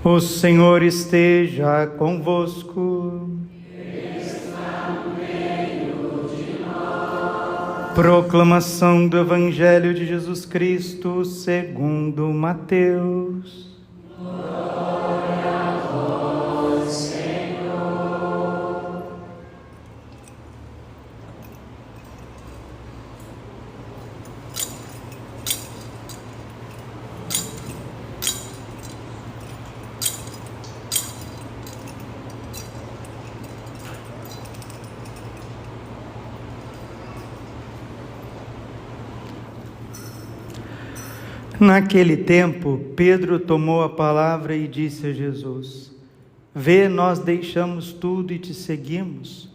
O Senhor esteja convosco. Ele está no meio de nós. Proclamação do Evangelho de Jesus Cristo segundo Mateus. Glória a vós, Senhor. Naquele tempo, Pedro tomou a palavra e disse a Jesus: Vê, nós deixamos tudo e te seguimos.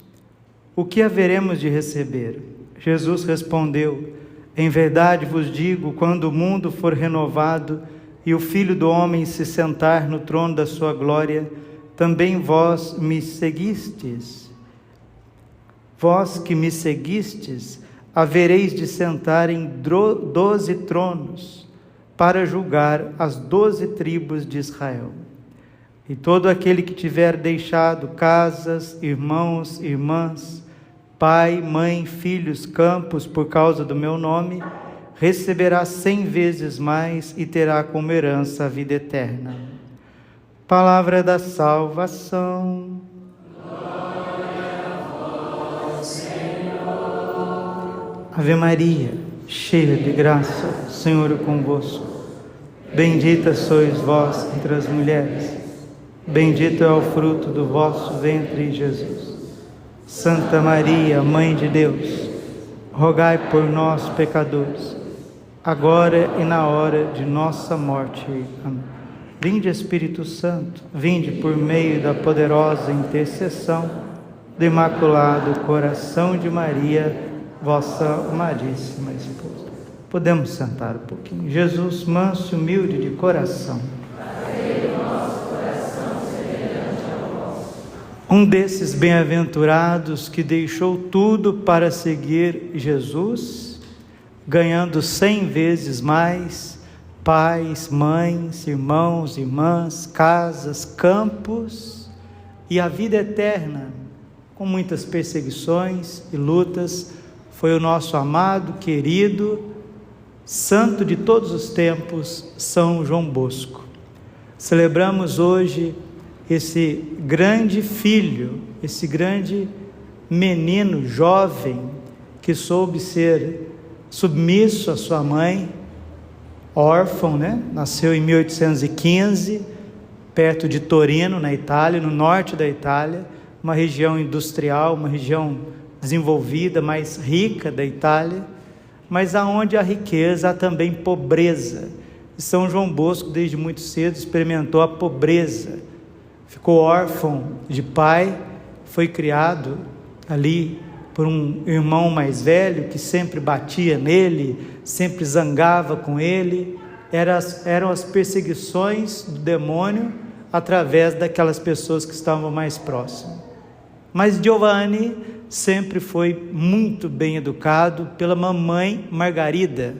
O que haveremos de receber? Jesus respondeu: Em verdade vos digo, quando o mundo for renovado e o Filho do Homem se sentar no trono da sua glória, também vós me seguistes. Vós que me seguistes, havereis de sentar em 12 tronos, para julgar as 12 tribos de Israel. E todo aquele que tiver deixado casas, irmãos, irmãs, pai, mãe, filhos, campos, por causa do meu nome, receberá 100 vezes mais e terá como herança a vida eterna. Palavra da salvação. Glória a vós, Senhor. Ave Maria, cheia de graça, o Senhor é convosco. Bendita sois vós entre as mulheres, bendito é o fruto do vosso ventre, Jesus. Santa Maria, Mãe de Deus, rogai por nós, pecadores, agora e na hora de nossa morte. Amém. Vinde, Espírito Santo, vinde por meio da poderosa intercessão do Imaculado Coração de Maria, vossa amadíssima esposa. Podemos sentar um pouquinho. Jesus, manso e humilde de coração. Um desses bem-aventurados que deixou tudo para seguir Jesus, ganhando 100 vezes mais, pais, mães, irmãos, irmãs, casas, campos e a vida eterna, com muitas perseguições e lutas, foi o nosso amado, querido, santo de todos os tempos, São João Bosco. Celebramos hoje esse grande filho, esse grande menino jovem que soube ser submisso à sua mãe, órfão, Nasceu em 1815, perto de Torino, na Itália, no norte da Itália, uma região industrial, uma região desenvolvida, mais rica da Itália, mas aonde há riqueza há também pobreza. E São João Bosco, desde muito cedo, experimentou a pobreza. Ficou órfão de pai, foi criado ali por um irmão mais velho que sempre batia nele, sempre zangava com ele. Eram as perseguições do demônio através daquelas pessoas que estavam mais próximas. Mas Giovanni sempre foi muito bem educado pela mamãe Margarida,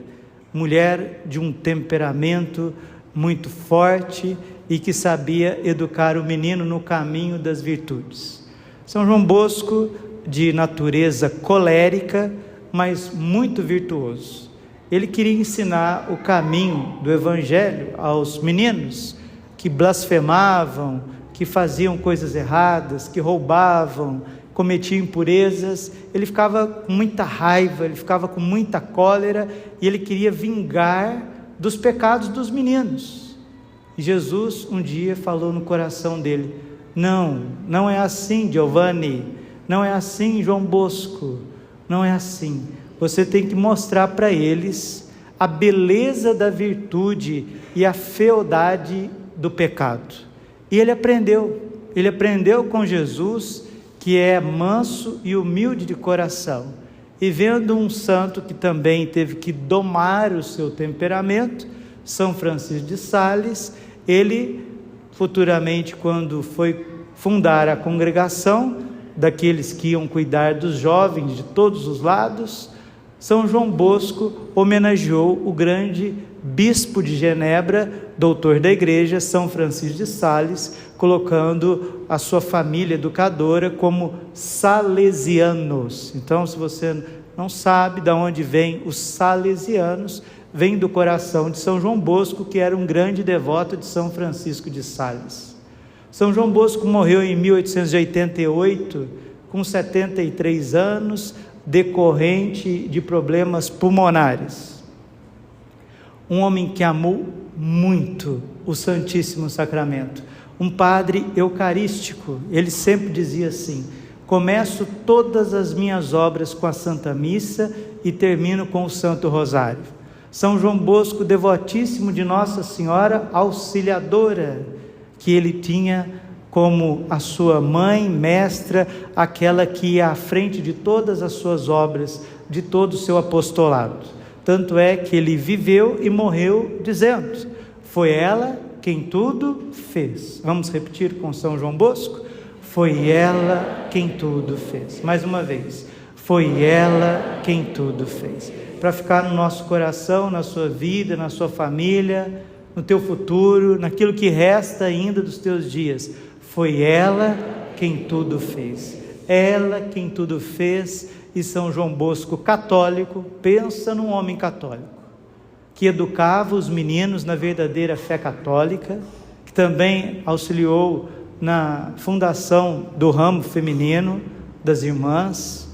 mulher de um temperamento muito forte e que sabia educar o menino no caminho das virtudes. São João Bosco, de natureza colérica, mas muito virtuoso. Ele queria ensinar o caminho do Evangelho aos meninos que blasfemavam, que faziam coisas erradas, que roubavam, cometiam impurezas. Ele ficava com muita raiva, ele ficava com muita cólera e ele queria vingar dos pecados dos meninos. E Jesus um dia falou no coração dele: não é assim, Giovanni, não é assim, João Bosco, não é assim. Você tem que mostrar para eles a beleza da virtude e a fealdade do pecado. E ele aprendeu com Jesus, que é manso e humilde de coração. E vendo um santo que também teve que domar o seu temperamento, São Francisco de Sales, ele futuramente, quando foi fundar a congregação daqueles que iam cuidar dos jovens de todos os lados, São João Bosco homenageou o grande bispo de Genebra, doutor da igreja, São Francisco de Sales, colocando a sua família educadora como salesianos. Então, se você não sabe de onde vem os salesianos, vem do coração de São João Bosco, que era um grande devoto de São Francisco de Sales. São João Bosco morreu em 1888, com 73 anos, decorrente de problemas pulmonares. Um homem que amou muito o Santíssimo Sacramento, um padre eucarístico. Ele sempre dizia assim: começo todas as minhas obras com a Santa Missa e termino com o Santo Rosário. São João Bosco, devotíssimo de Nossa Senhora Auxiliadora, que ele tinha como a sua mãe, mestra, aquela que ia à frente de todas as suas obras, de todo o seu apostolado. Tanto é que ele viveu e morreu dizendo: foi ela quem tudo fez. Vamos repetir com São João Bosco? Foi ela quem tudo fez. Mais uma vez: foi ela quem tudo fez. Para ficar no nosso coração, na sua vida, na sua família, no teu futuro, naquilo que resta ainda dos teus dias. Foi ela quem tudo fez. Ela quem tudo fez. E São João Bosco, católico, pensa num homem católico, que educava os meninos na verdadeira fé católica, que também auxiliou na fundação do ramo feminino das irmãs,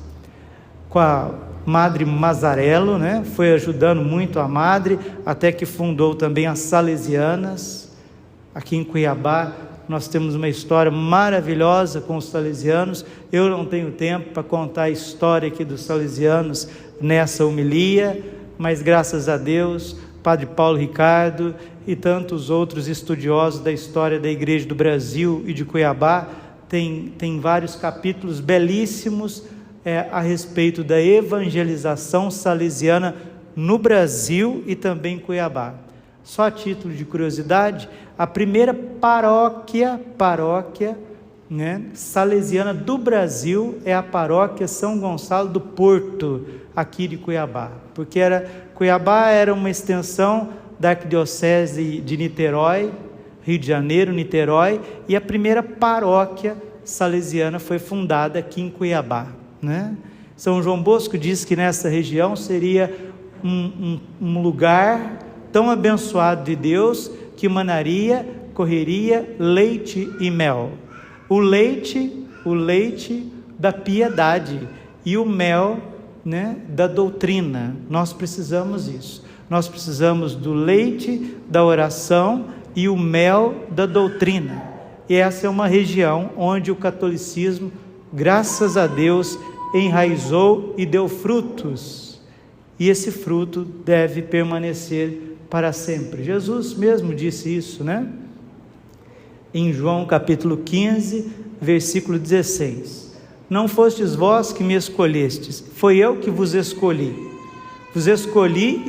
com a Madre Mazzarello, né? Foi ajudando muito a Madre, até que fundou também as Salesianas. Aqui em Cuiabá nós temos uma história maravilhosa com os salesianos. Eu não tenho tempo para contar a história aqui dos salesianos nessa homilia, mas graças a Deus, Padre Paulo Ricardo e tantos outros estudiosos da história da Igreja do Brasil e de Cuiabá tem vários capítulos belíssimos a respeito da evangelização salesiana no Brasil e também em Cuiabá. Só a título de curiosidade, a primeira paróquia salesiana do Brasil é a paróquia São Gonçalo do Porto, aqui de Cuiabá, porque Cuiabá era uma extensão da arquidiocese de Niterói, Rio de Janeiro, Niterói, e a primeira paróquia salesiana foi fundada aqui em Cuiabá, né? São João Bosco diz que nessa região seria um lugar tão abençoado de Deus, que correria leite e mel. O leite da piedade e o mel, né, da doutrina. Nós precisamos disso. Nós precisamos do leite da oração e o mel da doutrina. E essa é uma região onde o catolicismo, graças a Deus, enraizou e deu frutos. E esse fruto deve permanecer para sempre. Jesus mesmo disse isso, né? Em João capítulo 15, versículo 16: não fostes vós que me escolhestes, foi eu que vos escolhi. Vos escolhi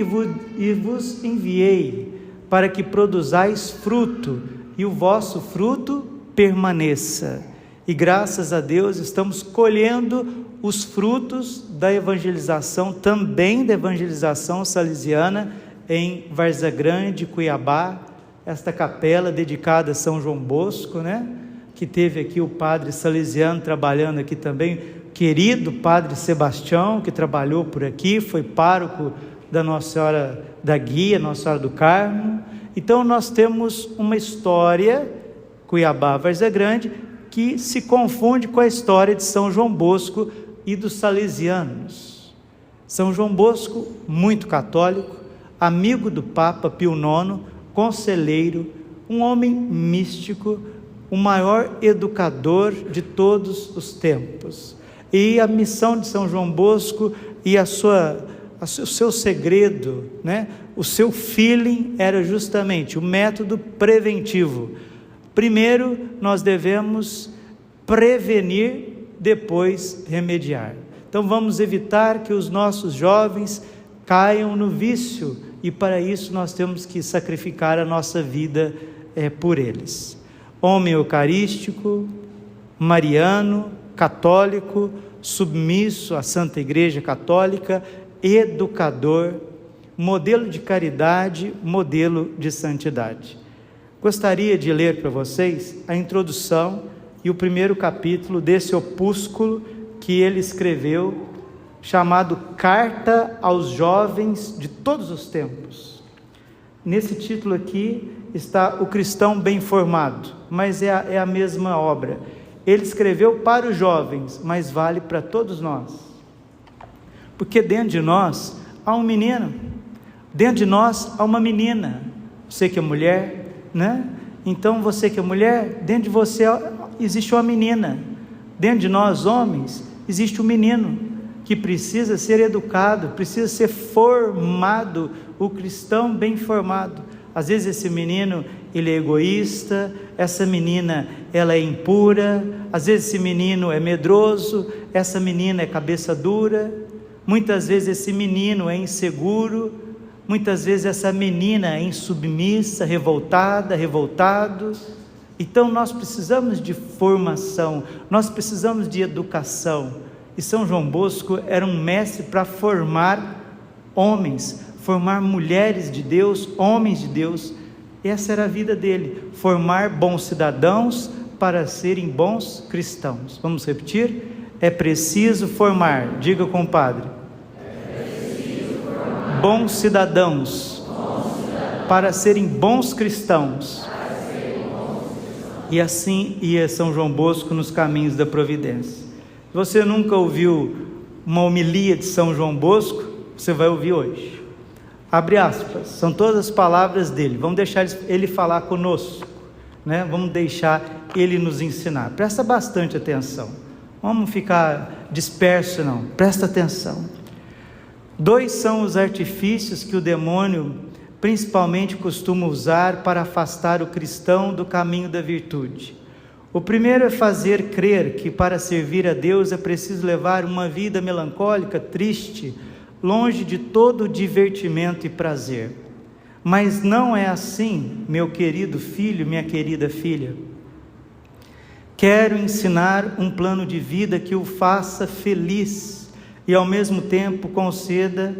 e vos enviei, para que produzais fruto, e o vosso fruto permaneça. E graças a Deus estamos colhendo os frutos da evangelização, também da evangelização salesiana, em Várzea Grande, Cuiabá, esta capela dedicada a São João Bosco, né? Que teve aqui o padre salesiano trabalhando aqui também, querido padre Sebastião, que trabalhou por aqui, foi pároco da Nossa Senhora da Guia, Nossa Senhora do Carmo. Então nós temos uma história, Cuiabá, Várzea Grande, que se confunde com a história de São João Bosco e dos salesianos. São João Bosco, muito católico, amigo do Papa Pio IX, conselheiro, um homem místico, o maior educador de todos os tempos. E a missão de São João Bosco e o seu segredo, né? O seu feeling era justamente o método preventivo. Primeiro, nós devemos prevenir, depois remediar. Então vamos evitar que os nossos jovens caiam no vício, e para isso nós temos que sacrificar a nossa vida por eles. Homem eucarístico, mariano, católico, submisso à Santa Igreja Católica, educador, modelo de caridade, modelo de santidade. Gostaria de ler para vocês a introdução e o primeiro capítulo desse opúsculo que ele escreveu, chamado Carta aos Jovens de Todos os Tempos. Nesse título aqui está O Cristão Bem Formado, mas é a mesma obra. Ele escreveu para os jovens, mas vale para todos nós, porque dentro de nós há um menino, dentro de nós há uma menina. Você que é mulher, né? Então você que é mulher, dentro de você existe uma menina. Dentro de nós homens existe um menino que precisa ser educado, precisa ser formado, o cristão bem formado. Às vezes esse menino, ele é egoísta, essa menina, ela é impura, às vezes esse menino é medroso, essa menina é cabeça dura, muitas vezes esse menino é inseguro, muitas vezes essa menina é insubmissa, revoltado. Então nós precisamos de formação, nós precisamos de educação, e São João Bosco era um mestre para formar homens, formar mulheres de Deus, homens de Deus. Essa era a vida dele, formar bons cidadãos para serem bons cristãos. Vamos repetir? É preciso formar, diga compadre, bons cidadãos para serem bons cristãos. E assim ia São João Bosco nos caminhos da providência. Se você nunca ouviu uma homilia de São João Bosco, você vai ouvir hoje. Abre aspas, são todas as palavras dele. Vamos deixar ele falar conosco, né? Vamos deixar ele nos ensinar. Presta bastante atenção. Vamos ficar disperso não, presta atenção. 2 são os artifícios que o demônio principalmente costuma usar para afastar o cristão do caminho da virtude. O primeiro é fazer crer que para servir a Deus é preciso levar uma vida melancólica, triste, longe de todo divertimento e prazer. Mas não é assim, meu querido filho, minha querida filha. Quero ensinar um plano de vida que o faça feliz e ao mesmo tempo conceda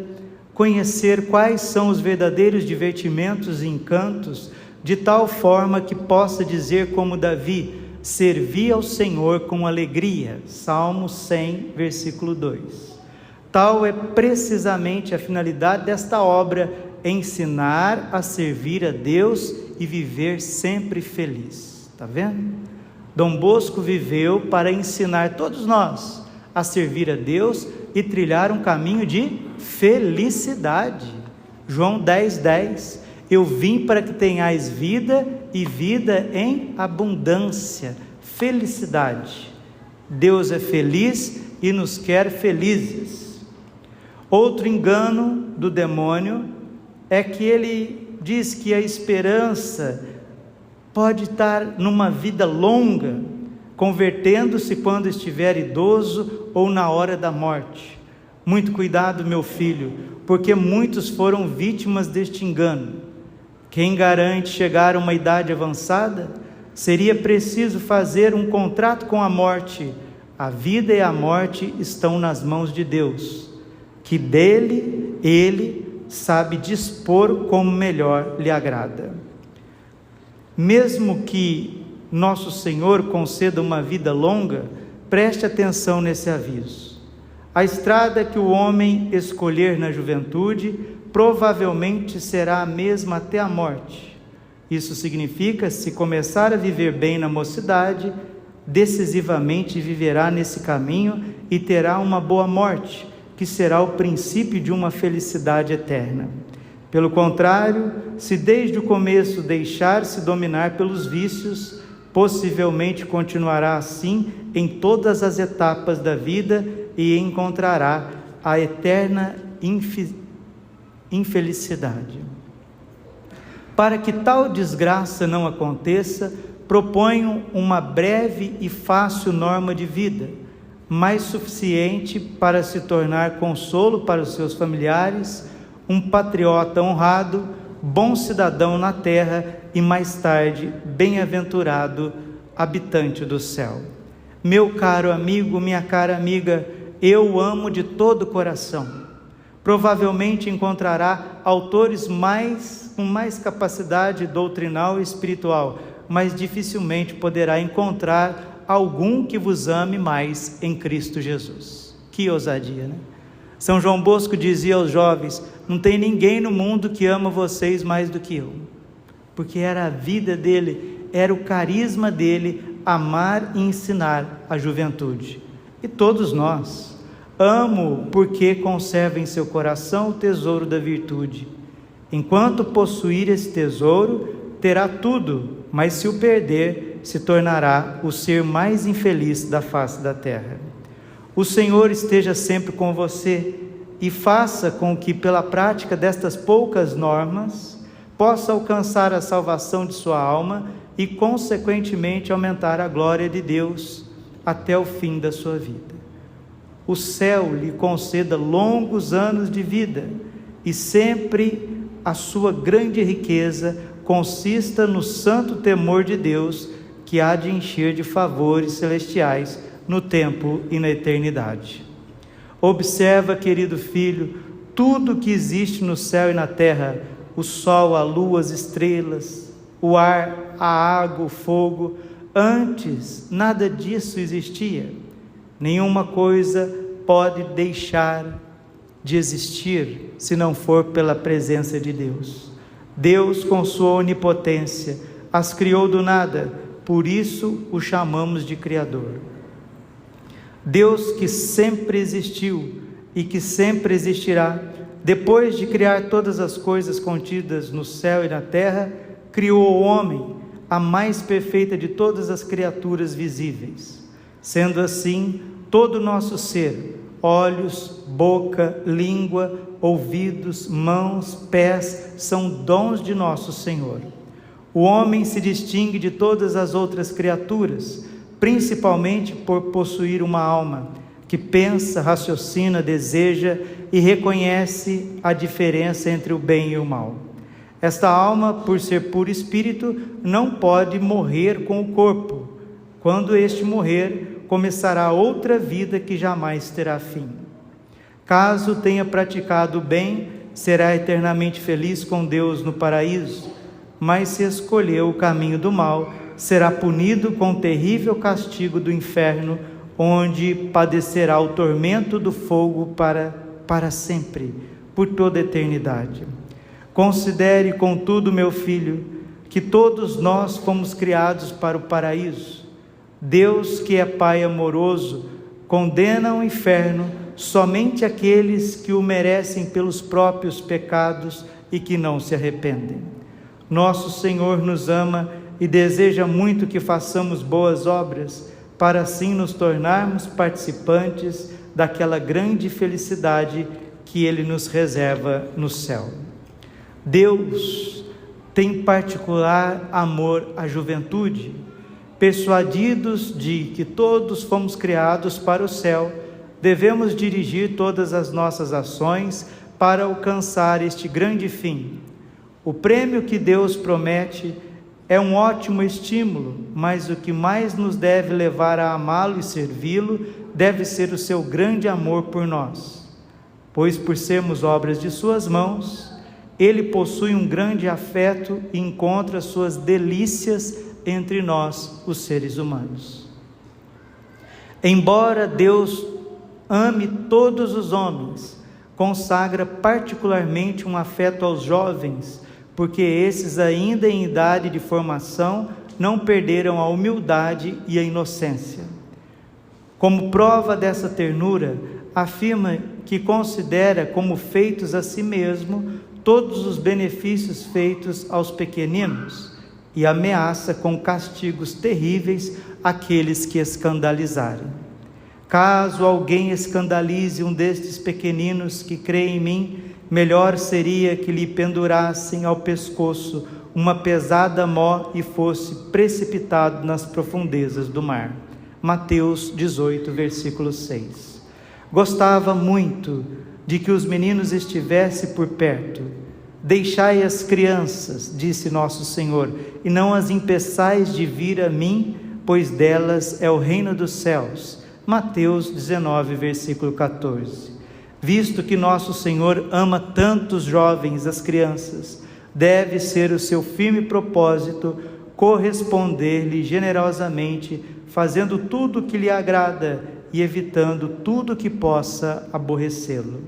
conhecer quais são os verdadeiros divertimentos e encantos, de tal forma que possa dizer como Davi: servi ao Senhor com alegria. Salmo 100, versículo 2. Tal é precisamente a finalidade desta obra: ensinar a servir a Deus e viver sempre feliz. Está vendo? Dom Bosco viveu para ensinar todos nós a servir a Deus e trilhar um caminho de felicidade. João 10:10. Eu vim para que tenhais vida e vida em abundância. Felicidade. Deus é feliz e nos quer felizes. Outro engano do demônio é que ele diz que a esperança pode estar numa vida longa, convertendo-se quando estiver idoso ou na hora da morte. Muito cuidado, meu filho, porque muitos foram vítimas deste engano. Quem garante chegar a uma idade avançada? Seria preciso fazer um contrato com a morte. A vida e a morte estão nas mãos de Deus, que dele ele sabe dispor como melhor lhe agrada. Mesmo que nosso Senhor conceda uma vida longa, preste atenção nesse aviso. A estrada que o homem escolher na juventude provavelmente será a mesma até a morte. Isso significa, se começar a viver bem na mocidade, decisivamente viverá nesse caminho e terá uma boa morte, que será o princípio de uma felicidade eterna. Pelo contrário, se desde o começo deixar-se dominar pelos vícios, possivelmente continuará assim em todas as etapas da vida e encontrará a eterna infelicidade. Para que tal desgraça não aconteça, proponho uma breve e fácil norma de vida, mais suficiente para se tornar consolo para os seus familiares, um patriota honrado, bom cidadão na terra e mais tarde bem-aventurado habitante do céu. Meu caro amigo, minha cara amiga, eu o amo de todo o coração. Provavelmente encontrará autores com mais capacidade doutrinal e espiritual, mas dificilmente poderá encontrar algum que vos ame mais em Cristo Jesus. Que ousadia, né? São João Bosco dizia aos jovens: não tem ninguém no mundo que ama vocês mais do que eu, porque era a vida dele, era o carisma dele, amar e ensinar a juventude. E todos nós, amo porque conserva em seu coração o tesouro da virtude. Enquanto possuir esse tesouro, terá tudo, mas se o perder, se tornará o ser mais infeliz da face da terra. O Senhor esteja sempre com você e faça com que, pela prática destas poucas normas, possa alcançar a salvação de sua alma e, consequentemente, aumentar a glória de Deus até o fim da sua vida. O céu lhe conceda longos anos de vida e sempre a sua grande riqueza consista no santo temor de Deus, que há de encher de favores celestiais no tempo e na eternidade. Observa, querido filho, tudo que existe no céu e na terra: o sol, a lua, as estrelas, o ar, a água, o fogo. Antes, nada disso existia. Nenhuma coisa pode deixar de existir se não for pela presença de Deus. Deus, com sua onipotência, as criou do nada, por isso o chamamos de Criador. Deus, que sempre existiu e que sempre existirá, depois de criar todas as coisas contidas no céu e na terra, criou o homem, a mais perfeita de todas as criaturas visíveis. Sendo assim, todo o nosso ser, olhos, boca, língua, ouvidos, mãos, pés, são dons de nosso Senhor. O homem se distingue de todas as outras criaturas, principalmente por possuir uma alma que pensa, raciocina, deseja e reconhece a diferença entre o bem e o mal. Esta alma, por ser puro espírito, não pode morrer com o corpo. Quando este morrer, começará outra vida que jamais terá fim. Caso tenha praticado o bem, será eternamente feliz com Deus no paraíso, mas se escolheu o caminho do mal, será punido com o terrível castigo do inferno, onde padecerá o tormento do fogo para sempre, por toda a eternidade. Considere, contudo, meu filho, que todos nós fomos criados para o paraíso. Deus, que é Pai amoroso, condena ao inferno somente aqueles que o merecem pelos próprios pecados e que não se arrependem. Nosso Senhor nos ama e deseja muito que façamos boas obras, para assim nos tornarmos participantes daquela grande felicidade que Ele nos reserva no céu. Deus tem particular amor à juventude. Persuadidos de que todos fomos criados para o céu, devemos dirigir todas as nossas ações para alcançar este grande fim. O prêmio que Deus promete é um ótimo estímulo, mas o que mais nos deve levar a amá-lo e servi-lo deve ser o seu grande amor por nós. Pois, por sermos obras de suas mãos, Ele possui um grande afeto e encontra suas delícias entre nós, os seres humanos. Embora Deus ame todos os homens, consagra particularmente um afeto aos jovens, porque esses, ainda em idade de formação, não perderam a humildade e a inocência. Como prova dessa ternura, afirma que considera como feitos a si mesmo todos os benefícios feitos aos pequeninos, e ameaça com castigos terríveis aqueles que escandalizarem. Caso alguém escandalize um destes pequeninos que crê em mim, melhor seria que lhe pendurassem ao pescoço uma pesada mó e fosse precipitado nas profundezas do mar. Mateus 18, versículo 6. Gostava muito de que os meninos estivessem por perto. Deixai as crianças, disse nosso Senhor, e não as impeçais de vir a mim, pois delas é o reino dos céus. Mateus 19, versículo 14. Visto que nosso Senhor ama tanto os jovens, as crianças, deve ser o seu firme propósito corresponder-lhe generosamente, fazendo tudo o que lhe agrada e evitando tudo que possa aborrecê-lo.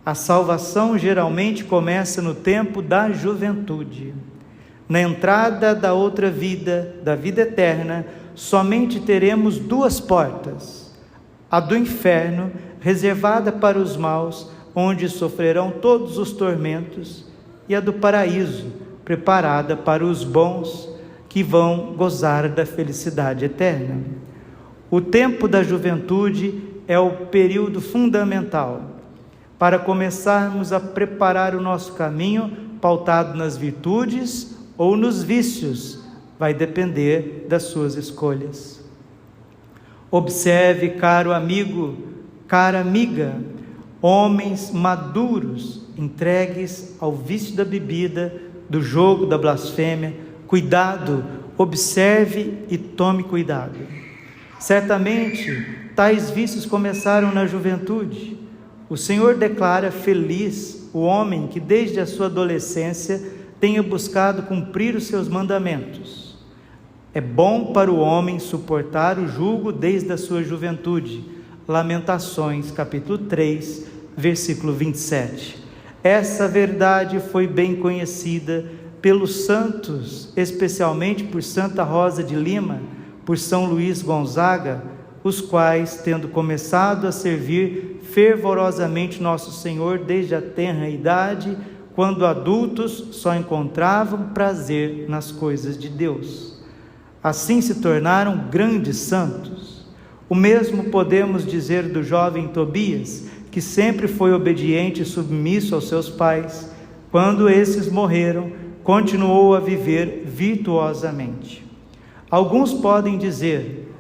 A salvação geralmente começa no tempo da juventude. Na entrada da outra vida, da vida eterna, somente teremos duas portas: a do inferno, reservada para os maus, onde sofrerão todos os tormentos, e a do paraíso, preparada para os bons, que vão gozar da felicidade eterna. O tempo da juventude é o período fundamental para começarmos a preparar o nosso caminho, pautado nas virtudes ou nos vícios, vai depender das suas escolhas. Observe, caro amigo, cara amiga, homens maduros, entregues ao vício da bebida, do jogo, da blasfêmia. Cuidado, observe e tome cuidado. Certamente, tais vícios começaram na juventude. O Senhor declara feliz o homem que desde a sua adolescência tenha buscado cumprir os seus mandamentos. É bom para o homem suportar o jugo desde a sua juventude. Lamentações, capítulo 3, versículo 27. Essa verdade foi bem conhecida pelos santos, especialmente por Santa Rosa de Lima, por São Luís Gonzaga, os quais, tendo começado a servir fervorosamente Nosso Senhor desde a tenra idade, quando adultos, só encontravam prazer nas coisas de Deus. Assim se tornaram grandes santos. O mesmo podemos dizer do jovem Tobias, que sempre foi obediente e submisso aos seus pais. Quando esses morreram, continuou a viver virtuosamente. Alguns podem dizer: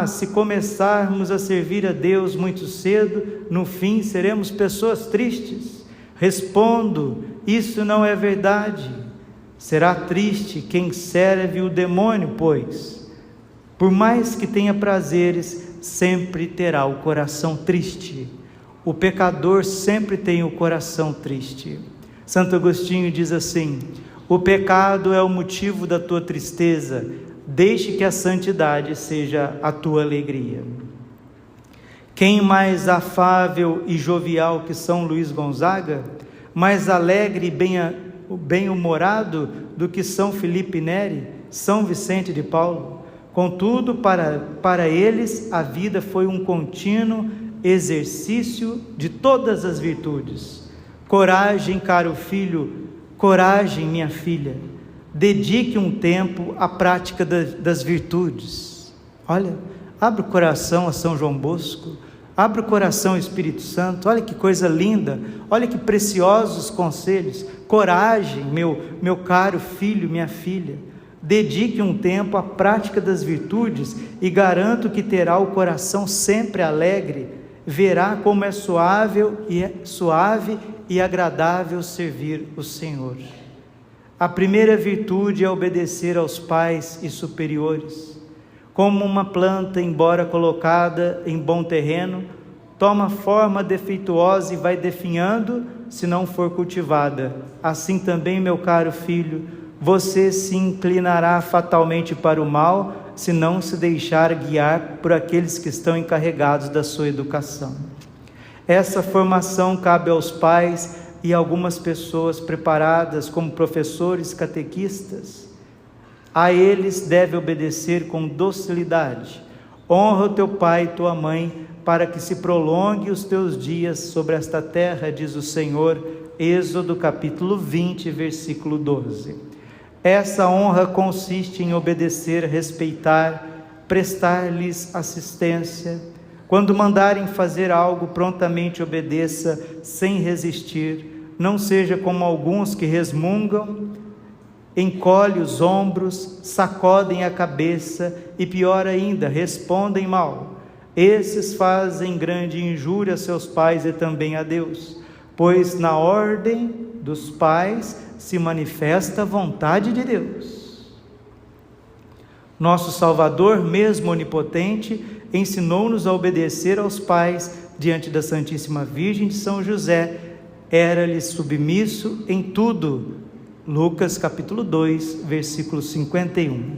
se começarmos a servir a Deus muito cedo, no fim seremos pessoas tristes. Respondo: isso não é verdade. Será triste quem serve o demônio, pois, por mais que tenha prazeres, sempre terá o coração triste. O pecador sempre tem o coração triste. Santo Agostinho diz assim: o pecado é o motivo da tua tristeza, deixe que a santidade seja a tua alegria. Quem mais afável e jovial que São Luís Gonzaga, mais alegre e bem-humorado do que São Felipe Neri, São Vicente de Paulo? Contudo, para eles a vida foi um contínuo exercício de todas as virtudes. Coragem, caro filho, coragem, minha filha, dedique um tempo à prática das virtudes. Olha, abre o coração a São João Bosco, abre o coração ao Espírito Santo. Olha que coisa linda, olha que preciosos conselhos. Coragem, meu caro filho, minha filha, dedique um tempo à prática das virtudes e garanto que terá o coração sempre alegre, verá como é suave e agradável servir o Senhor. A primeira virtude é obedecer aos pais e superiores. Como uma planta, embora colocada em bom terreno, toma forma defeituosa e vai definhando se não for cultivada. Assim também, meu caro filho, você se inclinará fatalmente para o mal se não se deixar guiar por aqueles que estão encarregados da sua educação. Essa formação cabe aos pais e algumas pessoas preparadas como professores, catequistas. A eles deve obedecer com docilidade. Honra o teu pai e tua mãe, para que se prolongue os teus dias sobre esta terra, diz o Senhor, Êxodo capítulo 20, versículo 12. Essa honra consiste em obedecer, respeitar, prestar-lhes assistência. Quando mandarem fazer algo, prontamente obedeça, sem resistir. Não seja como alguns que resmungam, encolhem os ombros, sacodem a cabeça e, pior ainda, respondem mal. Esses fazem grande injúria a seus pais e também a Deus, pois na ordem dos pais se manifesta a vontade de Deus. Nosso Salvador, mesmo onipotente, ensinou-nos a obedecer aos pais diante da Santíssima Virgem de São José, era-lhe submisso em tudo. Lucas capítulo 2, versículo 51.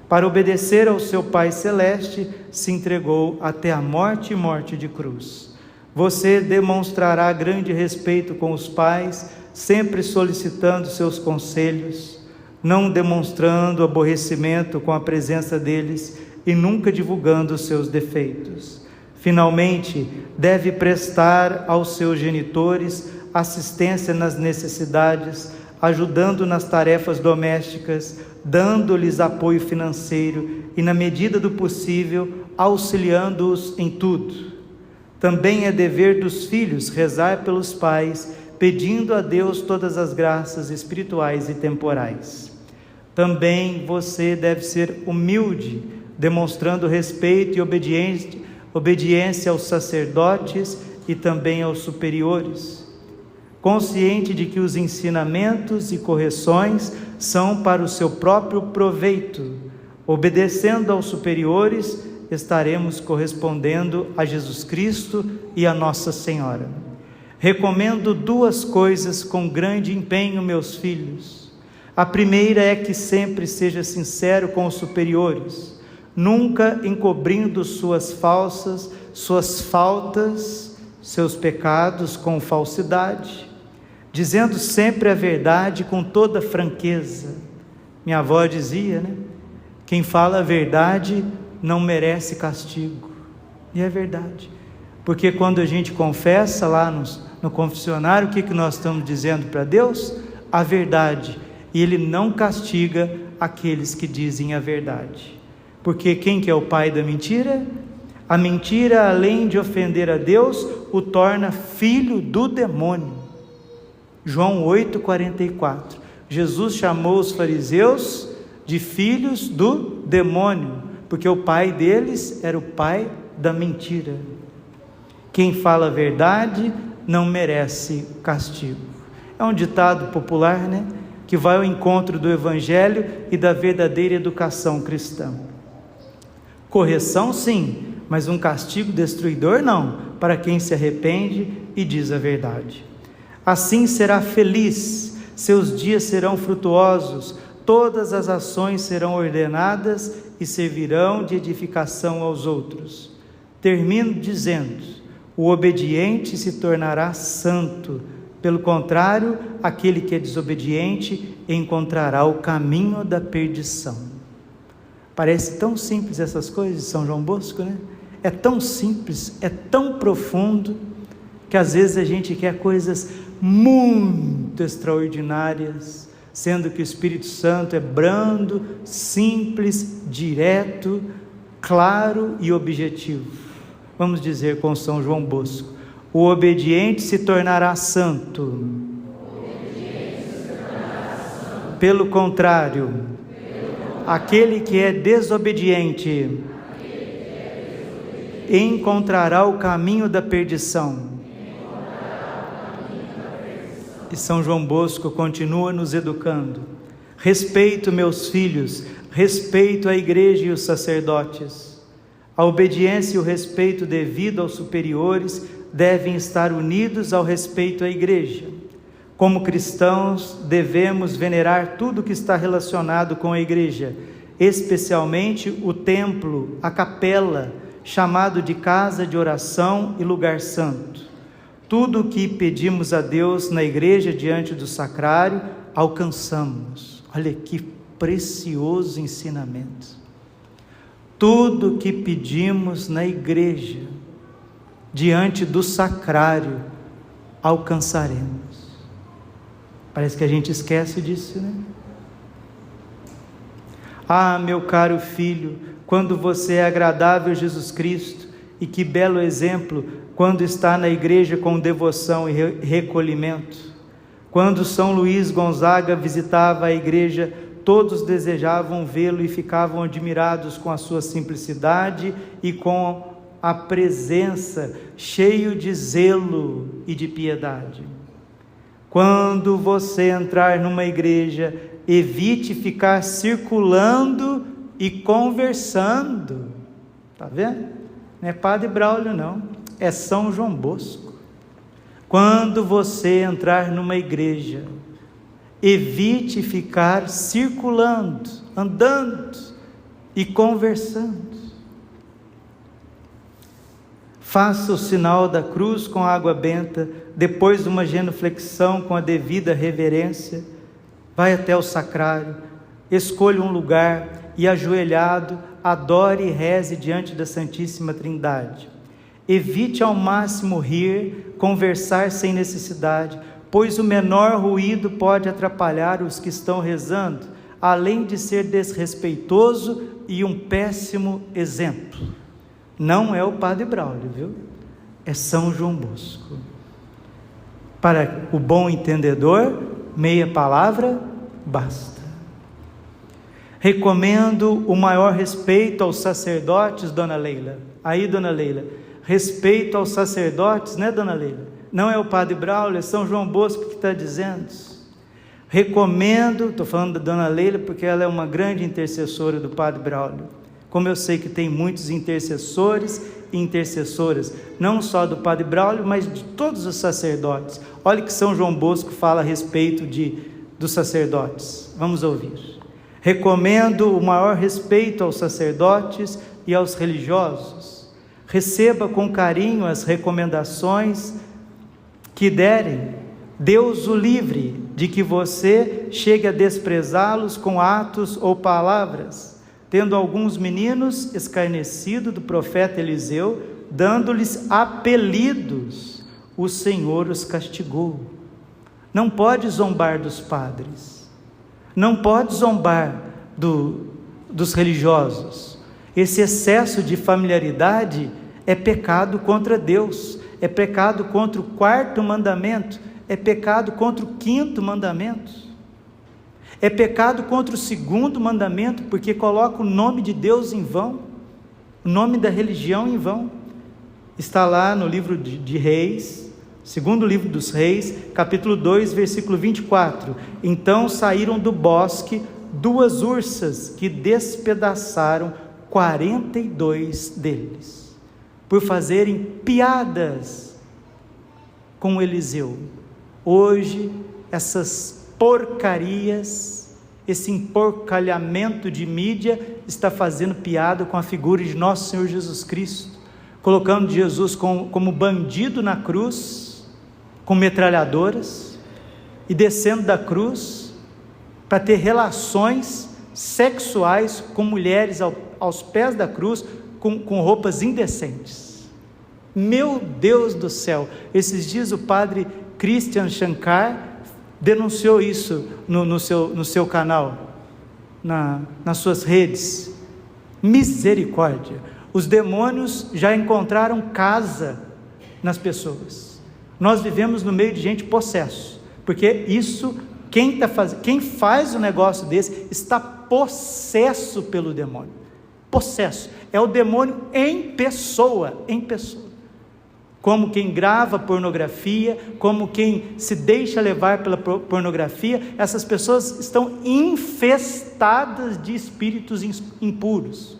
Para obedecer ao seu Pai Celeste, se entregou até a morte e morte de cruz. Você demonstrará grande respeito com os pais, sempre solicitando seus conselhos, não demonstrando aborrecimento com a presença deles e nunca divulgando os seus defeitos. Finalmente, deve prestar aos seus genitores assistência nas necessidades, ajudando nas tarefas domésticas, dando-lhes apoio financeiro e, na medida do possível, auxiliando-os em tudo. Também é dever dos filhos rezar pelos pais, pedindo a Deus todas as graças espirituais e temporais. Também você deve ser humilde, demonstrando respeito e obediência aos sacerdotes e também aos superiores, consciente de que os ensinamentos e correções são para o seu próprio proveito. Obedecendo aos superiores, estaremos correspondendo a Jesus Cristo e a Nossa Senhora. Recomendo 2 coisas com grande empenho, meus filhos. A primeira é que sempre seja sincero com os superiores, nunca encobrindo suas faltas, seus pecados com falsidade, dizendo sempre a verdade com toda franqueza. Minha avó dizia, né? Quem fala a verdade não merece castigo. E é verdade, porque quando a gente confessa lá no confessionário, o que nós estamos dizendo para Deus? A verdade. E Ele não castiga aqueles que dizem a verdade. Porque quem que é o pai da mentira? A mentira, além de ofender a Deus, o torna filho do demônio. João 8,44. Jesus chamou os fariseus de filhos do demônio, porque o pai deles era o pai da mentira. Quem fala a verdade não merece castigo. É um ditado popular, né? Que vai ao encontro do Evangelho e da verdadeira educação cristã. Correção sim, mas um castigo destruidor não, para quem se arrepende e diz a verdade. Assim será feliz, seus dias serão frutuosos, todas as ações serão ordenadas e servirão de edificação aos outros. Termino dizendo: o obediente se tornará santo, pelo contrário, aquele que é desobediente encontrará o caminho da perdição. Parece tão simples essas coisas de São João Bosco, né? É tão simples, é tão profundo, que às vezes a gente quer coisas muito extraordinárias, sendo que o Espírito Santo é brando, simples, direto, claro e objetivo. Vamos dizer com São João Bosco: o obediente se tornará santo. Pelo contrário, aquele que é desobediente encontrará o caminho da perdição. E São João Bosco continua nos educando: respeito, meus filhos, respeito a igreja e os sacerdotes. A obediência e o respeito devido aos superiores devem estar unidos ao respeito à igreja. Como cristãos, devemos venerar tudo que está relacionado com a igreja, especialmente o templo, a capela, chamado de casa de oração e lugar santo. Tudo o que pedimos a Deus na igreja diante do sacrário, alcançamos. Olha que precioso ensinamento. Tudo o que pedimos na igreja diante do sacrário, alcançaremos. Parece que a gente esquece disso, né? Ah, meu caro filho, quando você é agradável a Jesus Cristo, e que belo exemplo quando está na igreja com devoção e recolhimento. Quando São Luís Gonzaga visitava a igreja, todos desejavam vê-lo e ficavam admirados com a sua simplicidade e com a presença, cheio de zelo e de piedade. Quando você entrar numa igreja, evite ficar circulando e conversando. Está vendo? Não é Padre Braulio não, é São João Bosco. Quando você entrar numa igreja, evite ficar circulando, andando e conversando. Faça o sinal da cruz com água benta, depois de uma genuflexão com a devida reverência, vai até o sacrário, escolha um lugar e, ajoelhado, adore e reze diante da Santíssima Trindade. Evite ao máximo rir, conversar sem necessidade, pois o menor ruído pode atrapalhar os que estão rezando, além de ser desrespeitoso e um péssimo exemplo. Não é o Padre Braulio, viu? É São João Bosco. Para o bom entendedor, meia palavra basta. Recomendo o maior respeito aos sacerdotes, Dona Leila. Aí, Dona Leila, respeito aos sacerdotes, né, Dona Leila? Não é o Padre Braulio, é São João Bosco que está dizendo. Recomendo, estou falando da Dona Leila porque ela é uma grande intercessora do Padre Braulio. Como eu sei que tem muitos intercessores e intercessoras, não só do Padre Braulio, mas de todos os sacerdotes. Olha que São João Bosco fala a respeito dos sacerdotes. Vamos ouvir. Recomendo o maior respeito aos sacerdotes e aos religiosos. Receba com carinho as recomendações que derem. Deus o livre de que você chegue a desprezá-los com atos ou palavras, tendo alguns meninos escarnecido do profeta Eliseu, dando-lhes apelidos, o Senhor os castigou. Não pode zombar dos padres, não pode zombar dos religiosos. Esse excesso de familiaridade é pecado contra Deus, é pecado contra o 4º mandamento, é pecado contra o 5º mandamento. É pecado contra o 2º mandamento, porque coloca o nome de Deus em vão, o nome da religião em vão. Está lá no livro de Reis, 2º livro dos Reis, capítulo 2, versículo 24. Então saíram do bosque 2 ursas que despedaçaram 42 deles, por fazerem piadas com Eliseu. Hoje, essas porcarias, esse emporcalhamento de mídia está fazendo piada com a figura de nosso Senhor Jesus Cristo, colocando Jesus como bandido na cruz, com metralhadoras, e descendo da cruz para ter relações sexuais com mulheres aos pés da cruz, com roupas indecentes. Meu Deus do céu! Esses dias o padre Christian Shankar denunciou isso no seu canal, nas suas redes. Misericórdia! Os demônios já encontraram casa nas pessoas. Nós vivemos no meio de gente possesso, porque isso, quem faz um negócio desse está possesso pelo demônio. Possesso, é o demônio em pessoa. Como quem grava pornografia, como quem se deixa levar pela pornografia, essas pessoas estão infestadas de espíritos impuros,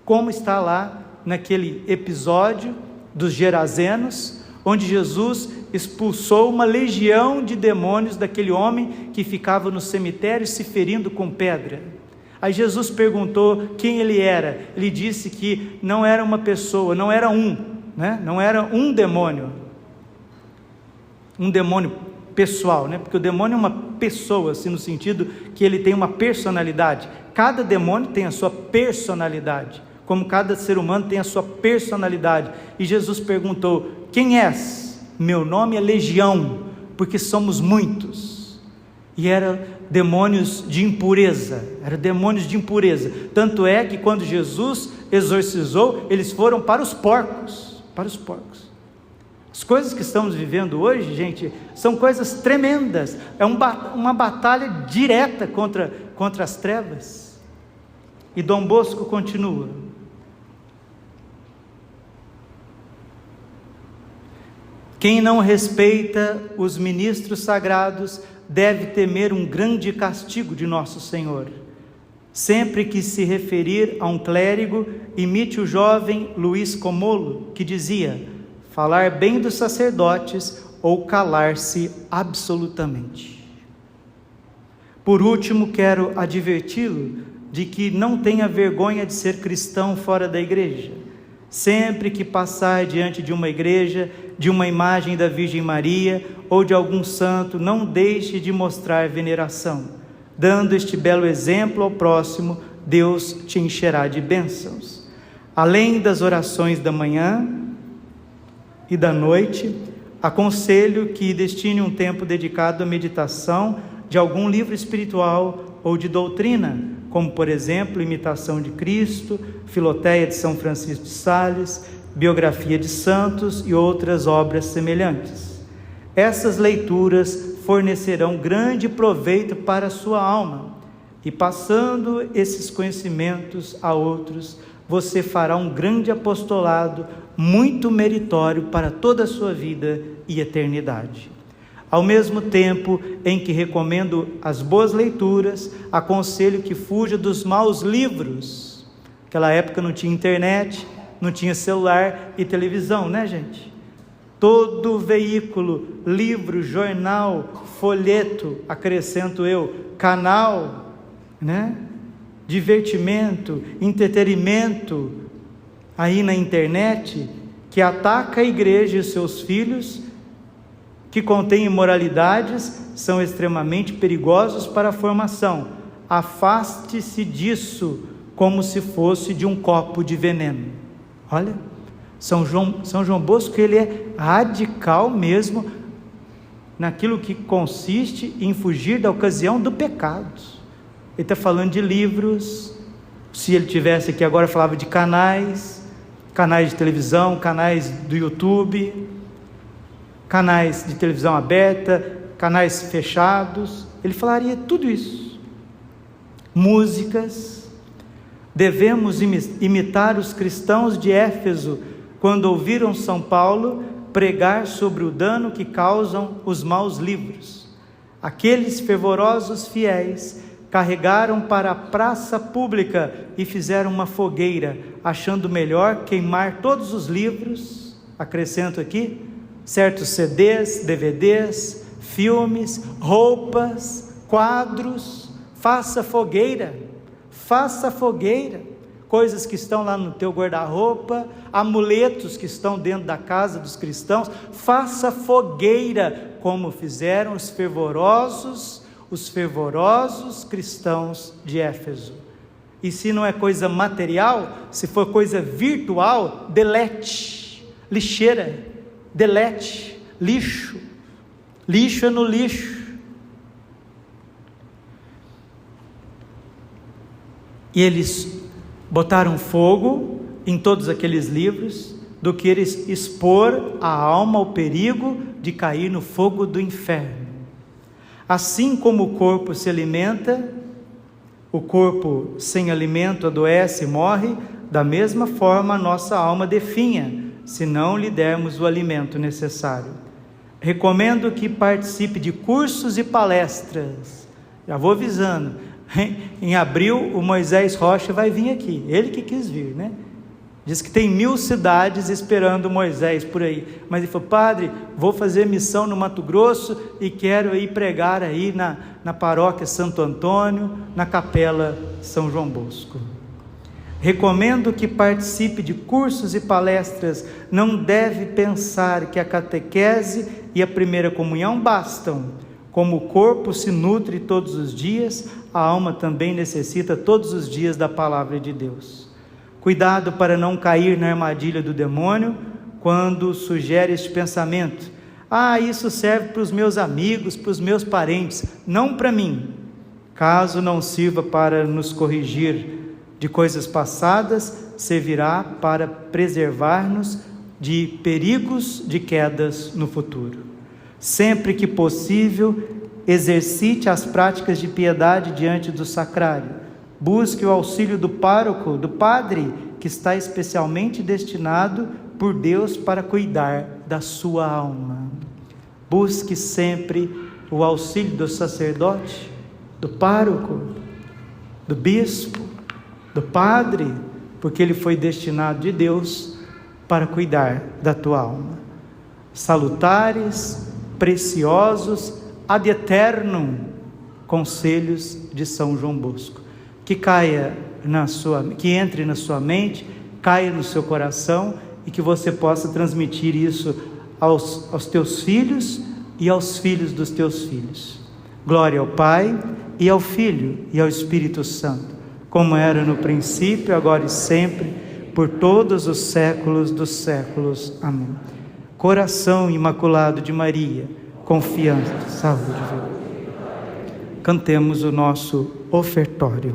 como está lá naquele episódio dos Gerazenos, onde Jesus expulsou uma legião de demônios daquele homem que ficava no cemitério se ferindo com pedra. Aí Jesus perguntou quem ele era. Ele disse que não era uma pessoa, não era não era um demônio pessoal, porque o demônio é uma pessoa, assim, no sentido que ele tem uma personalidade. Cada demônio tem a sua personalidade, como cada ser humano tem a sua personalidade. E Jesus perguntou: quem és? Meu nome é Legião, porque somos muitos. E eram demônios de impureza, tanto é que quando Jesus exorcizou, eles foram para os porcos. As coisas que estamos vivendo hoje, gente, são coisas tremendas. É uma batalha direta contra as trevas. E Dom Bosco continua: quem não respeita os ministros sagrados deve temer um grande castigo de nosso Senhor. Sempre que se referir a um clérigo, imite o jovem Luiz Comolo, que dizia: falar bem dos sacerdotes ou calar-se absolutamente. Por último, quero adverti-lo de que não tenha vergonha de ser cristão fora da igreja. Sempre que passar diante de uma igreja, de uma imagem da Virgem Maria ou de algum santo, não deixe de mostrar veneração. Dando este belo exemplo ao próximo, Deus te encherá de bênçãos. Além das orações da manhã e da noite, aconselho que destine um tempo dedicado à meditação de algum livro espiritual ou de doutrina, como por exemplo, Imitação de Cristo, Filoteia de São Francisco de Sales, Biografia de Santos e outras obras semelhantes. Essas leituras fornecerão grande proveito para a sua alma, e passando esses conhecimentos a outros, você fará um grande apostolado muito meritório para toda a sua vida e eternidade. Ao mesmo tempo em que recomendo as boas leituras, aconselho que fuja dos maus livros. Naquela época não tinha internet, não tinha celular e televisão, né, gente? Todo veículo, livro, jornal, folheto, acrescento eu, canal, né? Divertimento, entretenimento, aí na internet, que ataca a igreja e os seus filhos, que contém imoralidades, são extremamente perigosos para a formação. Afaste-se disso como se fosse de um copo de veneno. Olha, São João Bosco, ele é radical mesmo naquilo que consiste em fugir da ocasião do pecado. Ele está falando de livros. Se ele tivesse aqui agora, falava de canais de televisão, canais do YouTube, canais de televisão aberta, canais fechados. Ele falaria tudo isso. Músicas. Devemos imitar os cristãos de Éfeso quando ouviram São Paulo pregar sobre o dano que causam os maus livros. Aqueles fervorosos fiéis carregaram para a praça pública e fizeram uma fogueira, achando melhor queimar todos os livros, acrescento aqui, certos CDs, DVDs, filmes, roupas, quadros. Faça fogueira, coisas que estão lá no teu guarda-roupa, amuletos que estão dentro da casa dos cristãos. Faça fogueira, como fizeram os fervorosos cristãos de Éfeso. E se não é coisa material, se for coisa virtual, delete, lixeira, delete, lixo é no lixo. E eles botaram fogo em todos aqueles livros, do que eles expor a alma ao perigo de cair no fogo do inferno. Assim como o corpo se alimenta, o corpo sem alimento adoece e morre, da mesma forma a nossa alma definha, se não lhe dermos o alimento necessário. Recomendo que participe de cursos e palestras. Já vou avisando, em abril o Moisés Rocha vai vir aqui, ele que quis vir, né? Diz que tem 1000 cidades esperando Moisés por aí, mas ele falou: padre, vou fazer missão no Mato Grosso e quero ir pregar aí na paróquia Santo Antônio, na capela São João Bosco. Recomendo que participe de cursos e palestras. Não deve pensar que a catequese e a primeira comunhão bastam. Como o corpo se nutre todos os dias, a alma também necessita todos os dias da palavra de Deus. Cuidado para não cair na armadilha do demônio quando sugere este pensamento: isso serve para os meus amigos, para os meus parentes, não para mim. Caso não sirva para nos corrigir de coisas passadas, servirá para preservar-nos de perigos de quedas no futuro. Sempre que possível, exercite as práticas de piedade diante do sacrário. Busque o auxílio do pároco, do padre, que está especialmente destinado por Deus para cuidar da sua alma. Busque sempre o auxílio do sacerdote, do pároco, do bispo, do padre, porque ele foi destinado de Deus para cuidar da tua alma. salutares, preciosos, ad eternum conselhos de São João Bosco. Que que entre na sua mente, caia no seu coração e que você possa transmitir isso aos teus filhos e aos filhos dos teus filhos. Glória ao Pai, e ao Filho, e ao Espírito Santo, como era no princípio, agora e sempre, por todos os séculos dos séculos. Amém. Coração imaculado de Maria, confiança, saúde. Cantemos o nosso ofertório.